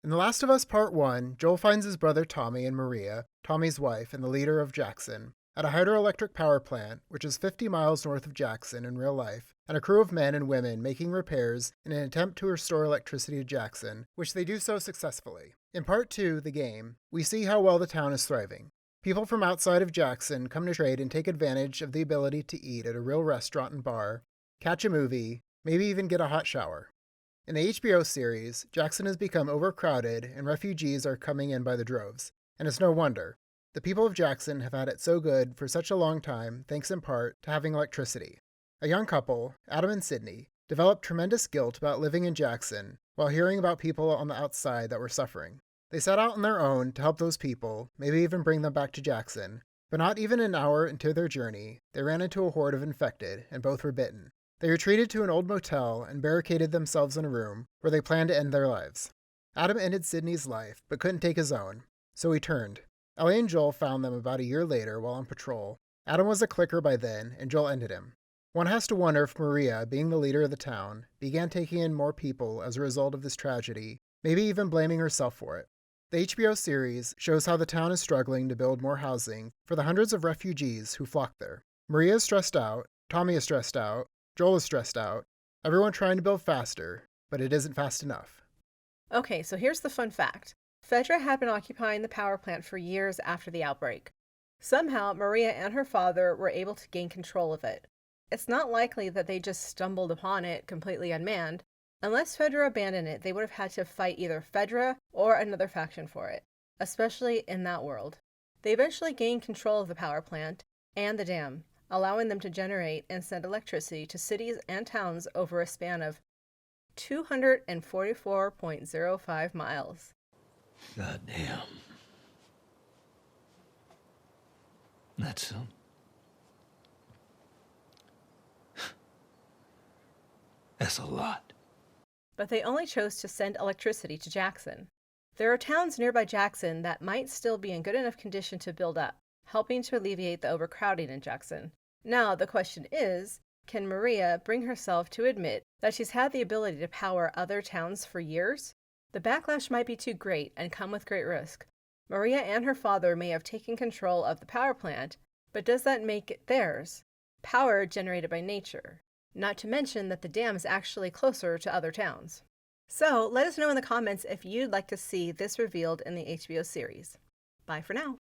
In The Last of Us Part 1, Joel finds his brother Tommy and Maria, Tommy's wife and the leader of Jackson, at a hydroelectric power plant, which is 50 miles north of Jackson in real life, and a crew of men and women making repairs in an attempt to restore electricity to Jackson, which they do so successfully. In Part 2, the game, we see how well the town is thriving. People from outside of Jackson come to trade and take advantage of the ability to eat at a real restaurant and bar, catch a movie, maybe even get a hot shower. In the HBO series, Jackson has become overcrowded and refugees are coming in by the droves, and it's no wonder. The people of Jackson have had it so good for such a long time thanks in part to having electricity. A young couple, Adam and Sydney, developed tremendous guilt about living in Jackson while hearing about people on the outside that were suffering. They set out on their own to help those people, maybe even bring them back to Jackson, but not even an hour into their journey, they ran into a horde of infected, and both were bitten. They retreated to an old motel and barricaded themselves in a room where they planned to end their lives. Adam ended Sydney's life, but couldn't take his own, so he turned. Ellie and Joel found them about a year later while on patrol. Adam was a clicker by then, and Joel ended him. One has to wonder if Maria, being the leader of the town, began taking in more people as a result of this tragedy, maybe even blaming herself for it. The HBO series shows how the town is struggling to build more housing for the hundreds of refugees who flocked there. Maria is stressed out, Tommy is stressed out, Joel is stressed out, everyone trying to build faster, but it isn't fast enough. Okay, so here's the fun fact. Fedra had been occupying the power plant for years after the outbreak. Somehow, Maria and her father were able to gain control of it. It's not likely that they just stumbled upon it completely unmanned. Unless Fedra abandoned it, they would have had to fight either Fedra or another faction for it, especially in that world. They eventually gained control of the power plant and the dam, allowing them to generate and send electricity to cities and towns over a span of 244.05 miles. God damn. That's that's a lot. But they only chose to send electricity to Jackson. There are towns nearby Jackson that might still be in good enough condition to build up, helping to alleviate the overcrowding in Jackson. Now, the question is, can Maria bring herself to admit that she's had the ability to power other towns for years? The backlash might be too great and come with great risk. Maria and her father may have taken control of the power plant, but does that make it theirs? Power generated by nature. Not to mention that the dam is actually closer to other towns. So let us know in the comments if you'd like to see this revealed in the HBO series. Bye for now.